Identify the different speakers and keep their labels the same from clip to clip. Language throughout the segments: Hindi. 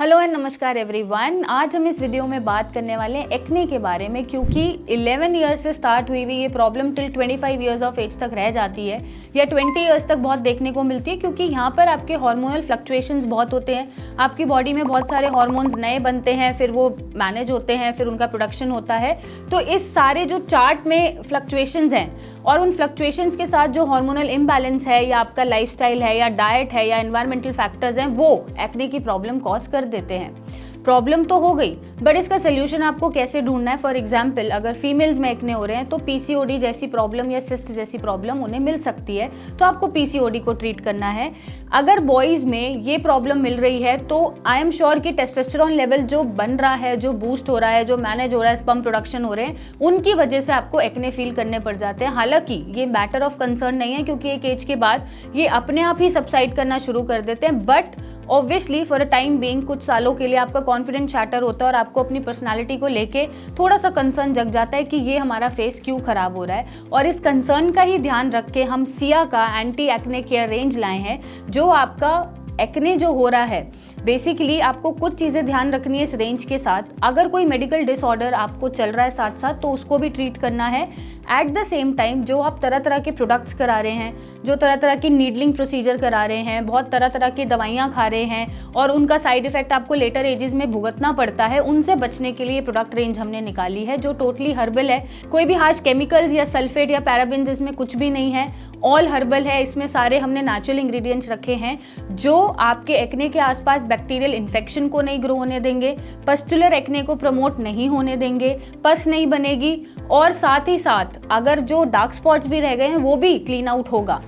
Speaker 1: हेलो एंड नमस्कार एवरीवन। आज हम इस वीडियो में बात करने वाले हैं एक्ने के बारे में, क्योंकि 11 ईयर्स से स्टार्ट हुई हुई ये problem till 25 years of age तक रह जाती है या 20 ईयर्स तक बहुत देखने को मिलती है, क्योंकि यहाँ पर आपके हार्मोनल फ्लक्चुएशंस बहुत होते हैं। आपकी बॉडी में बहुत सारे हार्मोन्स नए बनते हैं, फिर वो मैनेज होते हैं, फिर उनका प्रोडक्शन होता है। तो इस सारे जो चार्ट में फ्लक्चुएशंस हैं और उन फ्लक्चुएशंस के साथ जो हार्मोनल इम्बैलेंस है या आपका लाइफस्टाइल है या डाइट है या एनवायरमेंटल फैक्टर्स हैं, वो एक्ने की प्रॉब्लम कॉज कर देते हैं। प्रॉब्लम तो हो गई, बट इसका सोल्यूशन आपको कैसे ढूंढना है। फॉर एग्जाम्पल, अगर फीमेल्स में एक्ने हो रहे हैं तो पीसीओडी जैसी प्रॉब्लम या सिस्ट जैसी प्रॉब्लम उन्हें मिल सकती है, तो आपको पीसीओडी को ट्रीट करना है। अगर बॉयज़ में ये प्रॉब्लम मिल रही है तो आई एम श्योर कि टेस्टोस्टेरोन लेवल जो बन रहा है, जो बूस्ट हो रहा है, जो मैनेज हो रहा है, स्पर्म प्रोडक्शन हो रहे हैं, उनकी वजह से आपको एक्ने फील करने पड़ जाते हैं। हालांकि ये मैटर ऑफ कंसर्न नहीं है, क्योंकि एक एज के बाद ये अपने आप ही सबसाइड करना शुरू कर देते हैं। But obviously for a time being, कुछ सालों के लिए आपका कॉन्फिडेंस शैटर होता है और आपको अपनी पर्सनालिटी को लेके थोड़ा सा कंसर्न जग जाता है कि ये हमारा फेस क्यों खराब हो रहा है। और इस कंसर्न का ही ध्यान रख के हम सिया का एंटी एक्ने केयर रेंज लाए हैं, जो आपका एक्ने जो हो रहा है, बेसिकली आपको कुछ चीज़ें ध्यान रखनी है इस रेंज के साथ। अगर कोई मेडिकल डिसऑर्डर आपको चल रहा है साथ साथ, तो उसको भी ट्रीट करना है। एट द सेम टाइम जो आप तरह तरह के प्रोडक्ट्स करा रहे हैं, जो तरह तरह की नीडलिंग प्रोसीजर करा रहे हैं, बहुत तरह तरह की दवाइयाँ खा रहे हैं और उनका साइड इफेक्ट आपको लेटर एजेस में भुगतना पड़ता है, उनसे बचने के लिए प्रोडक्ट रेंज हमने निकाली है जो टोटली हर्बल है। कोई भी हार्श केमिकल्स या सल्फेट या पैराबेन्स इसमें कुछ भी नहीं है, ऑल हर्बल है। इसमें सारे हमने नेचुरल इंग्रेडिएंट्स रखे हैं जो आपके एक्ने के आसपास बैक्टीरियल इन्फेक्शन को नहीं ग्रो होने देंगे, पस्टुलर एक्ने को प्रमोट नहीं होने देंगे, पस नहीं बनेगी, और साथ ही साथ अगर जो डार्क स्पॉट्स भी रह गए हैं वो भी क्लीन आउट होगा।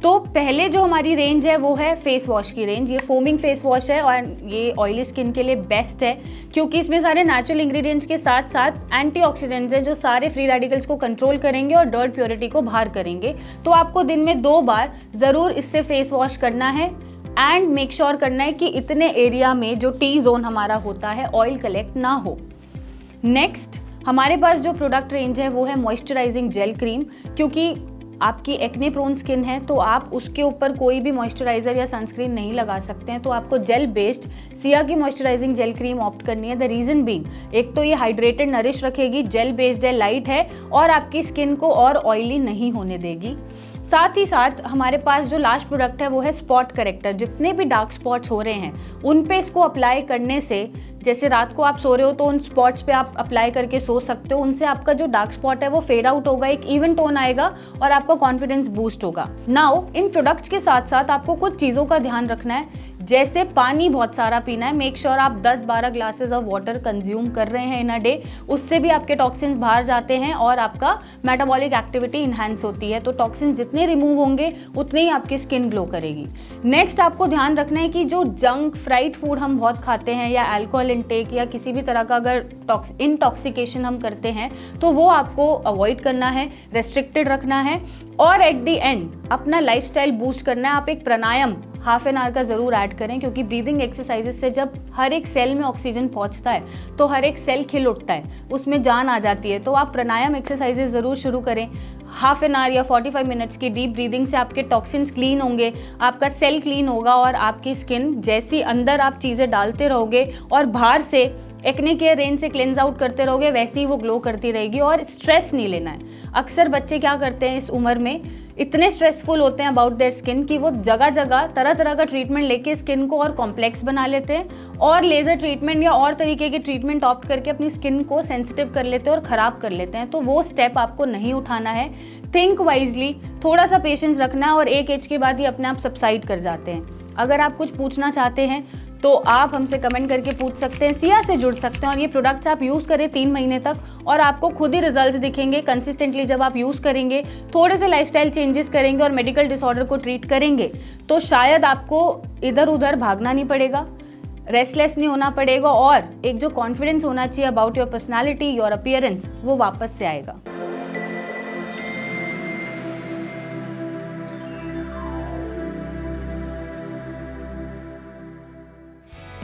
Speaker 1: तो पहले जो हमारी रेंज है वो है फेस वॉश की रेंज। ये फोमिंग फेस वॉश है और ये ऑयली स्किन के लिए बेस्ट है, क्योंकि इसमें सारे नेचुरल इंग्रेडिएंट्स के साथ साथ एंटीऑक्सीडेंट्स हैं जो सारे फ्री रेडिकल्स को कंट्रोल करेंगे और डर्ट प्योरिटी को बाहर करेंगे। तो आपको दिन में 2 बार ज़रूर इससे फेस वॉश करना है एंड मेक श्योर करना है कि इतने एरिया में जो टी जोन हमारा होता है ऑयल कलेक्ट ना हो। नेक्स्ट हमारे पास जो प्रोडक्ट रेंज है वो है मॉइस्चराइजिंग जेल क्रीम। क्योंकि आपकी एक्ने प्रोन स्किन है तो आप उसके ऊपर कोई भी मॉइस्चराइज़र या सनस्क्रीन नहीं लगा सकते हैं, तो आपको जेल बेस्ड सिया की मॉइस्चराइजिंग जेल क्रीम ऑप्ट करनी है। द रीज़न बीइंग, एक तो ये हाइड्रेटेड नरिश रखेगी, जेल बेस्ड है, लाइट है और आपकी स्किन को और ऑयली नहीं होने देगी। साथ ही साथ हमारे पास जो लास्ट प्रोडक्ट है वो है स्पॉट करेक्टर। जितने भी डार्क स्पॉट्स हो रहे हैं उन पे इसको अप्लाई करने से, जैसे रात को आप सो रहे हो तो उन स्पॉट्स पे आप अप्लाई करके सो सकते हो, उनसे आपका जो डार्क स्पॉट है वो फेड आउट होगा, एक इवन टोन आएगा और आपका कॉन्फिडेंस बूस्ट होगा। नाउ इन प्रोडक्ट्स के साथ साथ आपको कुछ चीज़ों का ध्यान रखना है, जैसे पानी बहुत सारा पीना है। मेक श्योर आप 10-12 ग्लासेस ऑफ वाटर कंज्यूम कर रहे हैं इन अ डे। उससे भी आपके टॉक्सिन्स बाहर जाते हैं और आपका मेटाबॉलिक एक्टिविटी इन्हांस होती है। तो टॉक्सिन्स जितने रिमूव होंगे उतनी ही आपकी स्किन ग्लो करेगी। नेक्स्ट आपको ध्यान रखना है कि जो जंक फ्राइड फूड हम बहुत खाते हैं या अल्कोहल इनटेक या किसी भी तरह का अगर इंटॉक्सिकेशन हम करते हैं तो वो आपको अवॉइड करना है, रेस्ट्रिक्टेड रखना है। और एट द एंड अपना लाइफस्टाइल बूस्ट करना है। आप एक प्राणायाम हाफ एन आवर का ज़रूर ऐड करें, क्योंकि ब्रीदिंग एक्सरसाइजेस से जब हर एक सेल में ऑक्सीजन पहुंचता है तो हर एक सेल खिल उठता है, उसमें जान आ जाती है। तो आप प्राणायाम एक्सरसाइजेस ज़रूर शुरू करें। हाफ एन आवर या 45 मिनट्स की डीप ब्रीदिंग से आपके टॉक्सिन्स क्लीन होंगे, आपका सेल क्लीन होगा और आपकी स्किन जैसी अंदर आप चीज़ें डालते रहोगे और बाहर से एक्ने केयर रेंज से क्लेंज आउट करते रहोगे, वैसे ही वो ग्लो करती रहेगी। और स्ट्रेस नहीं लेना है। अक्सर बच्चे क्या करते हैं इस उम्र में, इतने स्ट्रेसफुल होते हैं अबाउट देयर स्किन कि वो जगह जगह तरह तरह का ट्रीटमेंट लेके स्किन को और कॉम्प्लेक्स बना लेते हैं और लेज़र ट्रीटमेंट या और तरीके के ट्रीटमेंट ऑप्ट करके अपनी स्किन को सेंसिटिव कर लेते हैं और ख़राब कर लेते हैं। तो वो स्टेप आपको नहीं उठाना है। थिंक वाइजली, थोड़ा सा पेशेंस रखना है और एक एज के बाद ये अपने आप सबसाइड कर जाते हैं। अगर आप कुछ पूछना चाहते हैं तो आप हमसे कमेंट करके पूछ सकते हैं, सिया से जुड़ सकते हैं और ये प्रोडक्ट्स आप यूज़ करें 3 महीने तक और आपको खुद ही रिजल्ट्स दिखेंगे कंसिस्टेंटली। जब आप यूज़ करेंगे, थोड़े से लाइफस्टाइल चेंजेस करेंगे और मेडिकल डिसऑर्डर को ट्रीट करेंगे तो शायद आपको इधर उधर भागना नहीं पड़ेगा, रेस्टलेस नहीं होना पड़ेगा और एक जो कॉन्फिडेंस होना चाहिए about your personality, your appearance, वो वापस से आएगा।